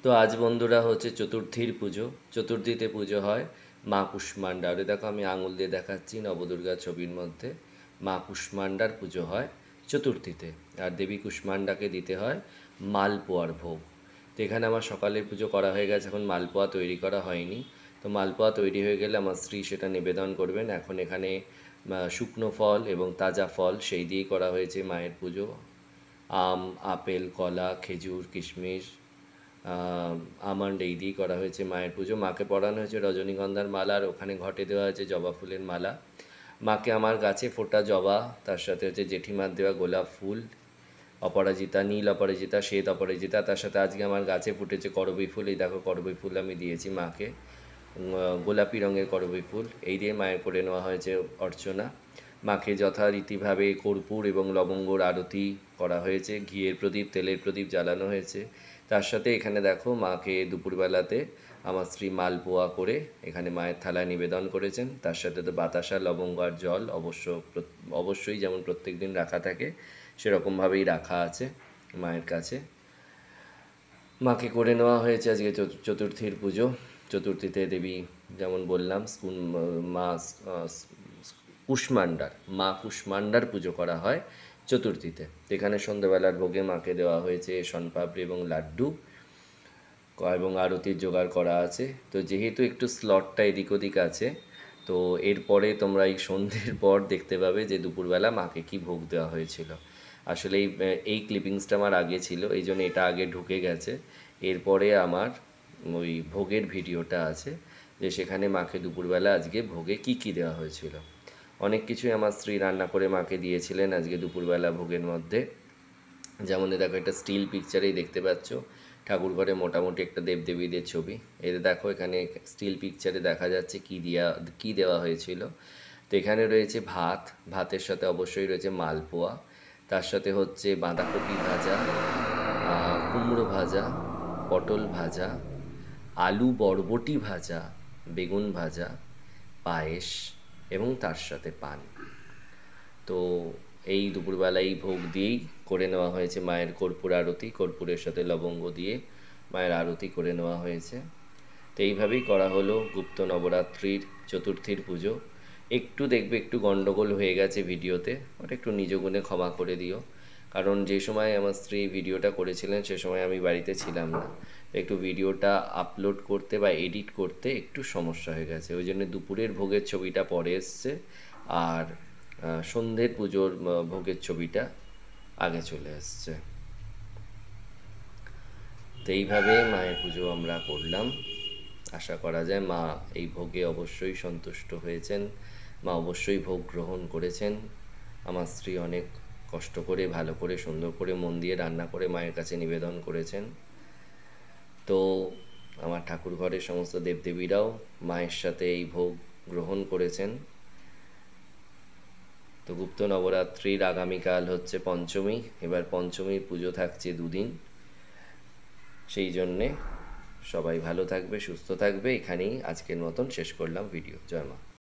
তো আজ বন্ধুরা হচ্ছে চতুর্থীর পুজো। চতুর্থীতে পুজো হয় মা কুষ্মান্ডার। দেখো আমি আঙুল দিয়ে দেখাচ্ছি নবদুর্গা ছবির মধ্যে। মা কুষ্মান্ডার পুজো হয় চতুর্থীতে। আর দেবী কুষ্মান্ডাকে দিতে হয় মালপোয়ার ভোগ। তো এখানে আমার সকালের পুজো করা হয়ে গেছে, এখন মালপোয়া তৈরি করা হয়নি। তো মালপোয়া তৈরি হয়ে গেলে আমার স্ত্রী সেটা নিবেদন করবেন। এখন এখানে শুকনো ফল এবং তাজা ফল সেই দিয়েই করা হয়েছে মায়ের পুজো। আম, আপেল, কলা, খেজুর, কিশমিশ, আমন্ড এই দিয়েই করা হয়েছে মায়ের পুজো। মাকে পরানো হয়েছে রজনীগন্ধার মালা, আর ওখানে ঘটে দেওয়া হয়েছে জবা ফুলের মালা। মাকে আমার গাছে ফোটা জবা, তার সাথে হচ্ছে জেঠিমার দেওয়া গোলাপ ফুল, অপরাজিতা, নীল অপরাজিতা, শ্বেত অপরাজিতা, তার সাথে আজকে আমার গাছে ফুটেছে করবী ফুল। এই দেখো করবী ফুল আমি দিয়েছি মাকে, গোলাপি রঙের করবী ফুল। এই দিয়ে মায়ের করে নেওয়া হয়েছে অর্চনা। মাকে যথারীতিভাবে কর্পূর এবং লবঙ্গর আরতি করা হয়েছে, ঘিয়ের প্রদীপ, তেলের প্রদীপ জ্বালানো হয়েছে। তার সাথে এখানে দেখো মাকে দুপুরবেলাতে আমার স্ত্রী মালপোয়া করে এখানে মায়ের থালায় নিবেদন করেছেন। তার সাথে তো বাতাসা, লবঙ্গ আর জল অবশ্যই যেমন প্রত্যেক দিন রাখা থাকে সেরকমভাবেই রাখা আছে মায়ের কাছে। মাকে করে নেওয়া হয়েছে আজকে চতুর্থীর পুজো। চতুর্থীতে দেবী যেমন বললাম মা কুষ্মান্ডার মা কুষ্মান্ডার পুজো করা হয় চতুর্থীতে। এখানে সন্ধ্যেবেলার ভোগে মাকে দেওয়া হয়েছে শনপাপড়ি এবং লাড্ডু এবং আরতির জোগাড় করা আছে। তো যেহেতু একটু স্লটটা এদিক ওদিক আছে, তো এরপরে তোমরা এই সন্ধ্যের পর দেখতে পাবে যে দুপুরবেলা মাকে কি ভোগ দেওয়া হয়েছিল। আসলে এই ক্লিপিংসটা আমার আগে ছিল, এই জন্য এটা আগে ঢুকে গেছে। এরপরে আমার ওই ভোগের ভিডিওটা আছে, যে সেখানে মাকে দুপুরবেলা আজকে ভোগে কি কি দেওয়া হয়েছিল। অনেক কিছুই আমার স্ত্রী রান্না করে মাকে দিয়েছিলেন আজকে দুপুরবেলা ভোগের মধ্যে। যেমন দেখো একটা স্টিল পিকচারেই দেখতে পাচ্ছ ঠাকুর ঘরে মোটামুটি একটা দেবদেবীদের ছবি। এতে দেখো এখানে স্টিল পিকচারে দেখা যাচ্ছে কি দেওয়া হয়েছিল। তো এখানে রয়েছে ভাত, ভাতের সাথে অবশ্যই রয়েছে মালপোয়া, তার সাথে হচ্ছে বাঁধাকপি ভাজা, কুমড়ো ভাজা, পটল ভাজা, আলু বরবটি ভাজা, বেগুন ভাজা, পায়েস এবং তার সাথে পান। তো এই দুপুরবেলা এই ভোগ দিয়েই করে নেওয়া হয়েছে মায়ের কর্পূর আরতি। কর্পূরের সাথে লবঙ্গ দিয়ে মায়ের আরতি করে নেওয়া হয়েছে। তো এইভাবেই করা হলো গুপ্ত নবরাত্রির চতুর্থীর পুজো। একটু দেখবে একটু গন্ডগোল হয়ে গেছে ভিডিওতে, ওটা একটু নিজ গুণে ক্ষমা করে দিও। কারণ যে সময় আমার স্ত্রী ভিডিওটা করেছিলেন সে সময় আমি বাড়িতে ছিলাম না। একটু ভিডিওটা আপলোড করতে বা এডিট করতে একটু সমস্যা হয়ে গেছে, ওই জন্য দুপুরের ভোগের ছবিটা পরে এসছে, আর সন্ধ্যের পুজোর ভোগের ছবিটা আগে চলে এসছে। তো এইভাবে মায়ের পুজো আমরা করলাম। আশা করা যায় মা এই ভোগে অবশ্যই সন্তুষ্ট হয়েছেন, মা অবশ্যই ভোগ গ্রহণ করেছেন। আমার স্ত্রী অনেক কষ্ট করে ভালো করে সুন্দর করে মন দিয়ে রান্না করে মায়ের কাছে নিবেদন করেছেন। তো আমার ঠাকুর ঘরের সমস্ত দেবদেবীরাও মায়ের সাথে এই ভোগ গ্রহণ করেছেন। তো গুপ্ত নবরাত্রির আগামীকাল হচ্ছে পঞ্চমী, এবার পঞ্চমীর পুজো থাকছে দুদিন। সেই জন্যে সবাই ভালো থাকবে, সুস্থ থাকবে। এখানেই আজকের মতন শেষ করলাম ভিডিও। জয় মা।